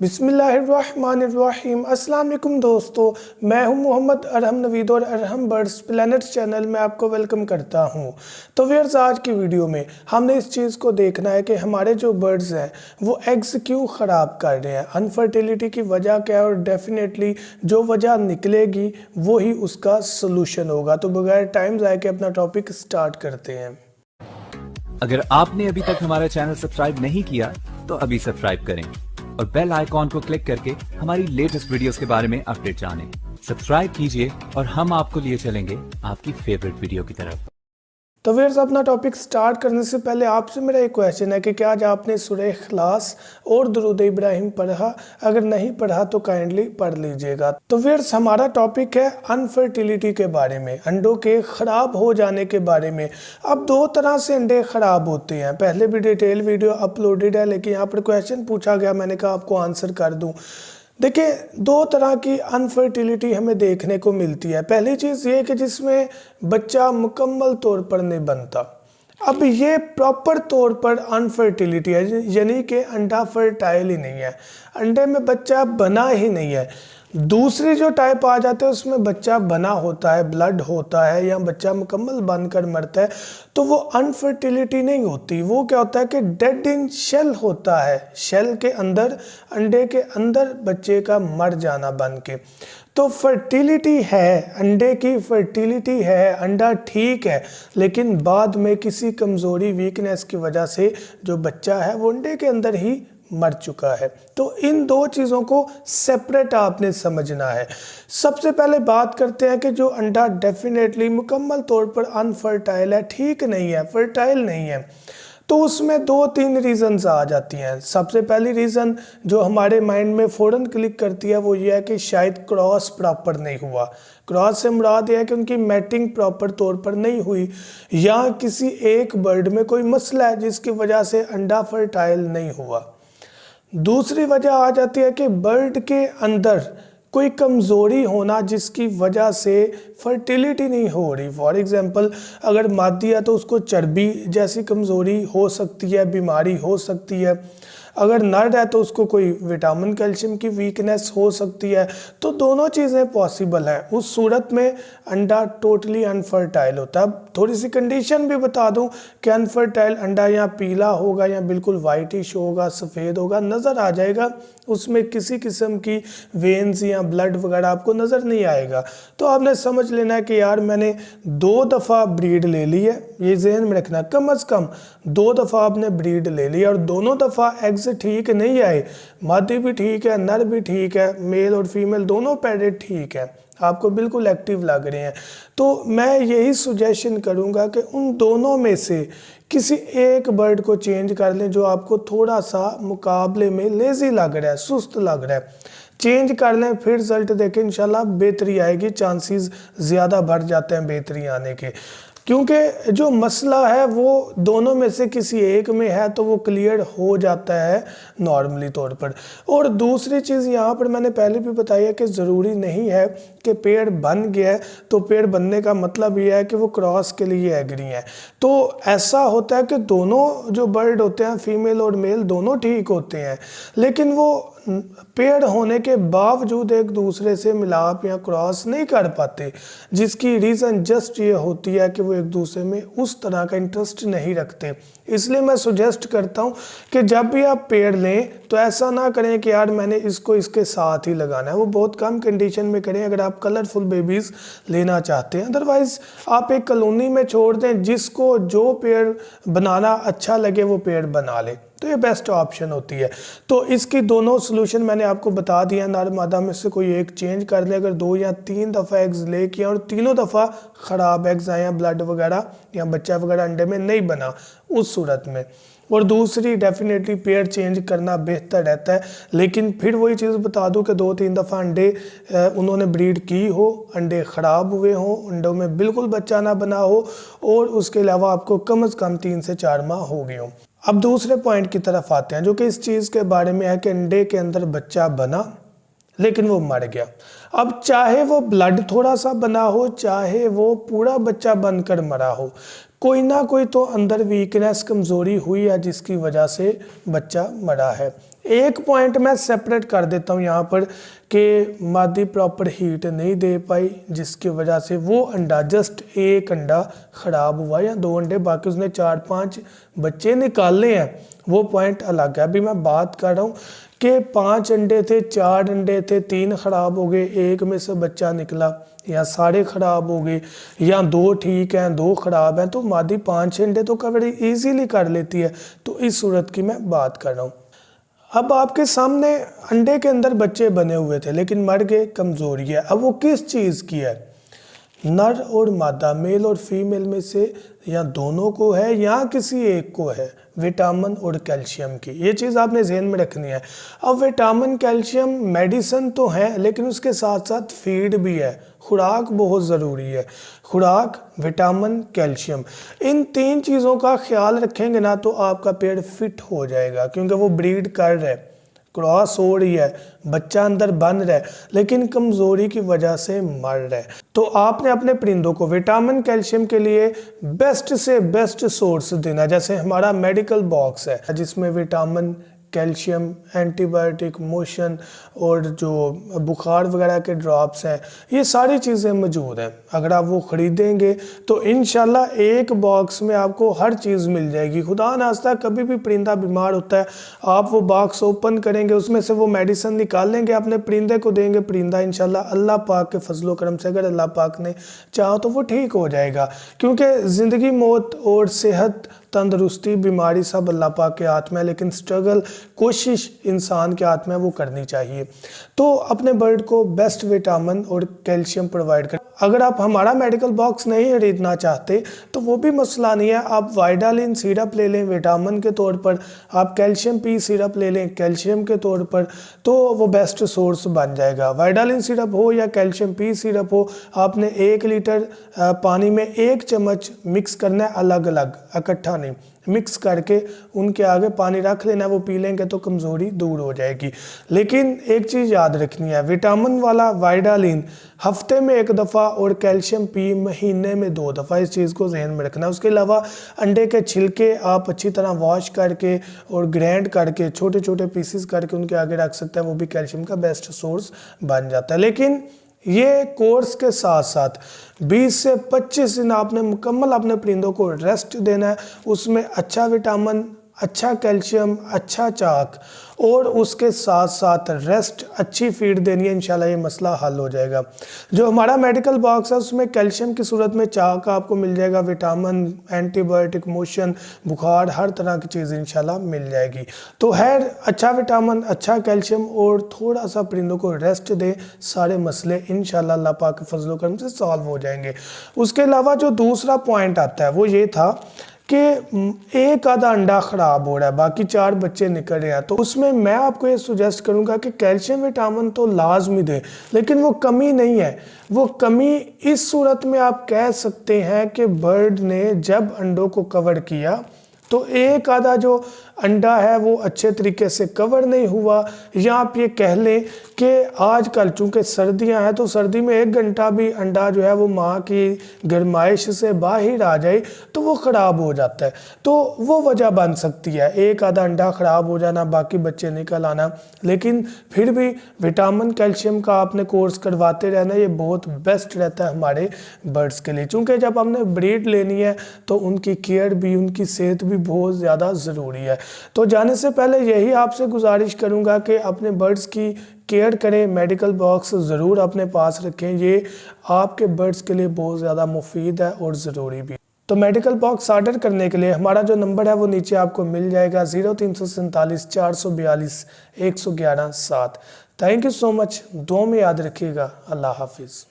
बिस्मिल्लाहिर्रहमानिर्रहीम। अस्सलाम वालेकुम दोस्तों, मैं हूं मोहम्मद अरहम नवीद और अरहम बर्ड्स प्लैनेट्स चैनल में आपको वेलकम करता हूं। तो व्यूअर्स, आज की वीडियो में हमने इस चीज़ को देखना है कि हमारे जो बर्ड्स हैं वो एग्स क्यों ख़राब कर रहे हैं, अनफर्टिलिटी की वजह क्या है और डेफिनेटली जो वजह निकलेगी वही उसका सलूशन होगा। तो बगैर टाइम ज़ाया के अपना टॉपिक स्टार्ट करते हैं। अगर आपने अभी तक हमारा चैनल सब्सक्राइब नहीं किया तो अभी सब्सक्राइब करें और बेल आइकॉन को क्लिक करके हमारी लेटेस्ट वीडियोस के बारे में अपडेट जानें। सब्सक्राइब कीजिए और हम आपको लिए चलेंगे आपकी फेवरेट वीडियो की तरफ। तो व्यूअर्स, अपना टॉपिक स्टार्ट करने से पहले आपसे मेरा एक क्वेश्चन है कि क्या आज आपने सूरह इखलास और दुरूद इब्राहिम पढ़ा? अगर नहीं पढ़ा तो काइंडली पढ़ लीजिएगा। तो व्यूअर्स, हमारा टॉपिक है अनफर्टिलिटी के बारे में, अंडों के ख़राब हो जाने के बारे में। अब दो तरह से अंडे ख़राब होते हैं, पहले भी डिटेल वीडियो अपलोडेड है, लेकिन यहाँ पर क्वेश्चन पूछा गया, मैंने कहा आपको आंसर कर दूँ। देखिए, दो तरह की अनफर्टिलिटी हमें देखने को मिलती है। पहली चीज़ ये कि जिसमें बच्चा मुकम्मल तौर पर नहीं बनता। अब ये प्रॉपर तौर पर अनफर्टिलिटी है, यानी कि अंडा फर्टाइल ही नहीं है, अंडे में बच्चा बना ही नहीं है। दूसरी जो टाइप आ जाते हैं उसमें बच्चा बना होता है, ब्लड होता है या बच्चा मुकम्मल बनकर मरता है, तो वो अनफर्टिलिटी नहीं होती। वो क्या होता है कि डेड इन शेल होता है, शेल के अंदर, अंडे के अंदर बच्चे का मर जाना बन के। तो फर्टिलिटी है, अंडे की फर्टिलिटी है, अंडा ठीक है, लेकिन बाद में किसी कमज़ोरी वीकनेस की वजह से जो बच्चा है वो अंडे के अंदर ही मर चुका है। तो इन दो चीज़ों को सेपरेट आपने समझना है। सबसे पहले बात करते हैं कि जो अंडा डेफिनेटली मुकम्मल तौर पर अनफर्टाइल है, ठीक नहीं है, फर्टाइल नहीं है, तो उसमें दो तीन रीज़न्स आ जाती हैं। सबसे पहली रीज़न जो हमारे माइंड में फ़ौरन क्लिक करती है वो ये है कि शायद क्रॉस प्रॉपर नहीं हुआ। क्रॉस से मुराद यह है कि उनकी मैटिंग प्रॉपर तौर पर नहीं हुई, या किसी एक बर्ड में कोई मसला है जिसकी वजह से अंडा फर्टाइल नहीं हुआ। दूसरी वजह आ जाती है कि बर्ड के अंदर कोई कमज़ोरी होना जिसकी वजह से फर्टिलिटी नहीं हो रही। फॉर एग्ज़ाम्पल, अगर मादी है तो उसको चर्बी जैसी कमज़ोरी हो सकती है, बीमारी हो सकती है। अगर नर है तो उसको कोई विटामिन कैल्शियम की वीकनेस हो सकती है। तो दोनों चीज़ें पॉसिबल हैं। उस सूरत में अंडा टोटली अनफर्टाइल होता है। अब थोड़ी सी कंडीशन भी बता दूं कि अनफर्टाइल अंडा या पीला होगा या बिल्कुल वाइटिश होगा, सफ़ेद होगा, नज़र आ जाएगा, उसमें किसी किस्म की वेन्स या ब्लड वगैरह आपको नज़र नहीं आएगा। तो आपने समझ लेना है कि यार मैंने 2 दफ़ा ब्रीड ले ली है, ये जहन में रखना, कम अज़ कम 2 दफ़ा आपने ब्रीड ले ली और दोनों दफ़ा एग्स ठीक नहीं आए, मादी भी ठीक है, नर भी ठीक है, मेल और फीमेल दोनों पैरेट ठीक है, आपको बिल्कुल एक्टिव लग रहे हैं। तो मैं यही सुजेशन करूंगा कि उन दोनों में से किसी एक बर्ड को चेंज कर लें जो आपको थोड़ा सा मुकाबले में लेज़ी लग रहा है, सुस्त लग रहा है, चेंज कर लें, फिर रिजल्ट देखें, इंशाल्लाह बेहतरी आएगी, चांसेस ज़्यादा बढ़ जाते हैं बेहतरी आने के। क्योंकि जो मसला है वो दोनों में से किसी एक में है तो वो क्लियर हो जाता है नॉर्मली तौर पर। और दूसरी चीज़ यहाँ पर मैंने पहले भी बताई है कि ज़रूरी नहीं है कि पेड़ बन गया है तो पेड़ बनने का मतलब ये है कि वो क्रॉस के लिए एग्री हैं। तो ऐसा होता है कि दोनों जो बर्ड होते हैं, फीमेल और मेल दोनों ठीक होते हैं, लेकिन वो पेड़ होने के बावजूद एक दूसरे से मिलाप या क्रॉस नहीं कर पाते, जिसकी रीज़न जस्ट ये होती है कि वो एक दूसरे में उस तरह का इंटरेस्ट नहीं रखते। इसलिए मैं सुजेस्ट करता हूँ कि जब भी आप पेड़ लें तो ऐसा ना करें कि यार मैंने इसको इसके साथ ही लगाना है, वो बहुत कम कंडीशन में करें अगर आप कलरफुल बेबीज़ लेना चाहते हैं। अदरवाइज़ आप एक कॉलोनी में छोड़ दें, जिसको जो पेड़ बनाना अच्छा लगे वो पेड़ बना ले, तो ये बेस्ट ऑप्शन होती है। तो इसकी दोनों सलूशन मैंने आपको बता दिया, नर मादा में से कोई एक चेंज कर ले। अगर 2 या 3 दफ़ा एग्स ले किया और तीनों दफ़ा ख़राब एग्स आए, ब्लड वगैरह या बच्चा वगैरह अंडे में नहीं बना, उस सूरत में। और दूसरी, डेफिनेटली पेयर चेंज करना बेहतर रहता है। लेकिन फिर वही चीज़ बता दूं कि 2-3 दफ़ा अंडे उन्होंने ब्रीड की हो, अंडे ख़राब हुए हों, अंडों में बिल्कुल बच्चा ना बना हो, और उसके अलावा आपको कम से कम 3 से 4 माह हो गए हों। अब दूसरे पॉइंट की तरफ आते हैं जो कि इस चीज़ के बारे में है कि अंडे के अंदर बच्चा बना लेकिन वो मर गया। अब चाहे वो ब्लड थोड़ा सा बना हो, चाहे वो पूरा बच्चा बनकर मरा हो, कोई ना कोई तो अंदर वीकनेस, कमज़ोरी हुई है जिसकी वजह से बच्चा मरा है। एक पॉइंट मैं सेपरेट कर देता हूँ यहाँ पर कि मादी प्रॉपर हीट नहीं दे पाई, जिसकी वजह से वो अंडा, जस्ट एक अंडा ख़राब हुआ या 2 अंडे, बाकी उसने 4-5 बच्चे निकाले हैं, वो पॉइंट अलग है। अभी मैं बात कर रहा हूँ कि 5 अंडे थे, 4 अंडे थे, 3 ख़राब हो गए, एक में से बच्चा निकला, या सारे ख़राब हो गए, या 2 ठीक हैं 2 ख़राब हैं, तो मादी 5 अंडे तो कवर ईजीली कर लेती है। तो इस सूरत की मैं बात कर रहा हूँ। अब आपके सामने अंडे के अंदर बच्चे बने हुए थे लेकिन मर गए, कमज़ोरी है। अब वो किस चीज़ की है? नर और मादा, मेल और फीमेल में से या दोनों को है या किसी एक को है, विटामिन और कैल्शियम की। ये चीज़ आपने ज़हन में रखनी है। अब विटामिन कैल्शियम मेडिसिन तो है लेकिन उसके साथ साथ फीड भी है, खुराक बहुत ज़रूरी है। खुराक, विटामिन, कैल्शियम, इन 3 चीज़ों का ख्याल रखेंगे ना तो आपका पेड़ फिट हो जाएगा, क्योंकि वो ब्रीड कर रहा है, क्रॉस हो रही है, बच्चा अंदर बन रहा है लेकिन कमज़ोरी की वजह से मर रहा है। तो आपने अपने परिंदों को विटामिन कैल्शियम के लिए बेस्ट से बेस्ट सोर्स देना। जैसे हमारा मेडिकल बॉक्स है जिसमें विटामिन, कैल्शियम, एंटीबायोटिक, मोशन और जो बुखार वगैरह के ड्रॉप्स हैं, ये सारी चीज़ें मौजूद हैं। अगर आप वो ख़रीदेंगे तो इंशाल्लाह एक बॉक्स में आपको हर चीज़ मिल जाएगी। खुदा नास्ता कभी भी परिंदा बीमार होता है, आप वो बॉक्स ओपन करेंगे, उसमें से वो मेडिसिन निकालेंगे, अपने परिंदे को देंगे, परिंदा इंशाल्लाह अल्लाह पाक के फजलो करम से, अगर अल्लाह पाक ने चाहा तो वो ठीक हो जाएगा। क्योंकि ज़िंदगी, मौत और सेहत, तंदरुस्ती, बीमारी सब अल्लाह पाक के हाथ में है, लेकिन स्ट्रगल, कोशिश इंसान के हाथ में वो करनी चाहिए। तो अपने बर्ड को बेस्ट विटामिन और कैल्शियम प्रोवाइड करें। अगर आप हमारा मेडिकल बॉक्स नहीं खरीदना चाहते तो वो भी मसला नहीं है, आप वाइडालिन सिरप ले लें विटामिन के तौर पर, आप कैल्शियम पी सिरप ले लें कैल्शियम के तौर पर, तो वो बेस्ट सोर्स बन जाएगा। वाइडालिन सिरप हो या कैल्शियम पी सिरप हो, आपने 1 लीटर पानी में 1 चम्मच मिक्स करना है, अलग अलग, इकट्ठा नहीं, मिक्स करके उनके आगे पानी रख लेना, वो पी लेंगे तो कमज़ोरी दूर हो जाएगी। लेकिन एक चीज़ याद रखनी है, विटामिन वाला वाइडालिन हफ्ते में 1 दफ़ा और कैल्शियम पी महीने में 2 दफ़ा, इस चीज़ को जहन में रखना है। उसके अलावा अंडे के छिलके आप अच्छी तरह वॉश करके और ग्राइंड करके छोटे छोटे पीसेस करके उनके आगे रख सकते हैं, वो भी कैल्शियम का बेस्ट सोर्स बन जाता है। लेकिन ये कोर्स के साथ साथ 20 से 25 दिन आपने मुकम्मल अपने परिंदों को रेस्ट देना है, उसमें अच्छा विटामिन, अच्छा कैल्शियम, अच्छा चाक और उसके साथ साथ रेस्ट, अच्छी फीड देनी है, इंशाल्लाह ये मसला हल हो जाएगा। जो हमारा मेडिकल बॉक्स है उसमें कैल्शियम की सूरत में चाक आपको मिल जाएगा, विटामिन, एंटीबायोटिक, मोशन, बुखार, हर तरह की चीज़ इंशाल्लाह मिल जाएगी। तो है अच्छा विटामिन, अच्छा कैल्शियम और थोड़ा सा परिंदों को रेस्ट दें, सारे मसले इंशाल्लाह अल्लाह पाक के फजलो करम से सॉल्व हो जाएंगे। उसके अलावा जो दूसरा पॉइंट आता है वो ये था कि एक आधा अंडा ख़राब हो रहा है, बाकी 4 बच्चे निकल रहे हैं, तो उसमें मैं आपको ये सुजेस्ट करूंगा कि कैल्शियम विटामिन तो लाजमी दे, लेकिन वो कमी नहीं है। वो कमी इस सूरत में आप कह सकते हैं कि बर्ड ने जब अंडों को कवर किया तो एक आधा जो अंडा है वो अच्छे तरीके से कवर नहीं हुआ, या आप ये कह लें कि आजकल चूँकि सर्दियां हैं तो सर्दी में 1 घंटा भी अंडा जो है वो माँ की गर्माइश से बाहर आ जाए तो वो ख़राब हो जाता है। तो वो वजह बन सकती है, एक आधा अंडा ख़राब हो जाना, बाकी बच्चे निकल आना। लेकिन फिर भी विटामिन, कैल्शियम का आपने कोर्स करवाते रहना, ये बहुत बेस्ट रहता है हमारे बर्ड्स के लिए। चूँकि जब हमने ब्रीड लेनी है तो उनकी केयर भी, उनकी सेहत भी बहुत ज़्यादा ज़रूरी है। तो जाने से पहले यही आपसे गुजारिश करूंगा कि अपने बर्ड्स की केयर करें, मेडिकल बॉक्स ज़रूर अपने पास रखें, ये आपके बर्ड्स के लिए बहुत ज़्यादा मुफीद है और ज़रूरी भी। तो मेडिकल बॉक्स ऑर्डर करने के लिए हमारा जो नंबर है वो नीचे आपको मिल जाएगा, 0347 442 111 7। थैंक यू सो मच, दुआ में याद रखिएगा। अल्लाह हाफिज़।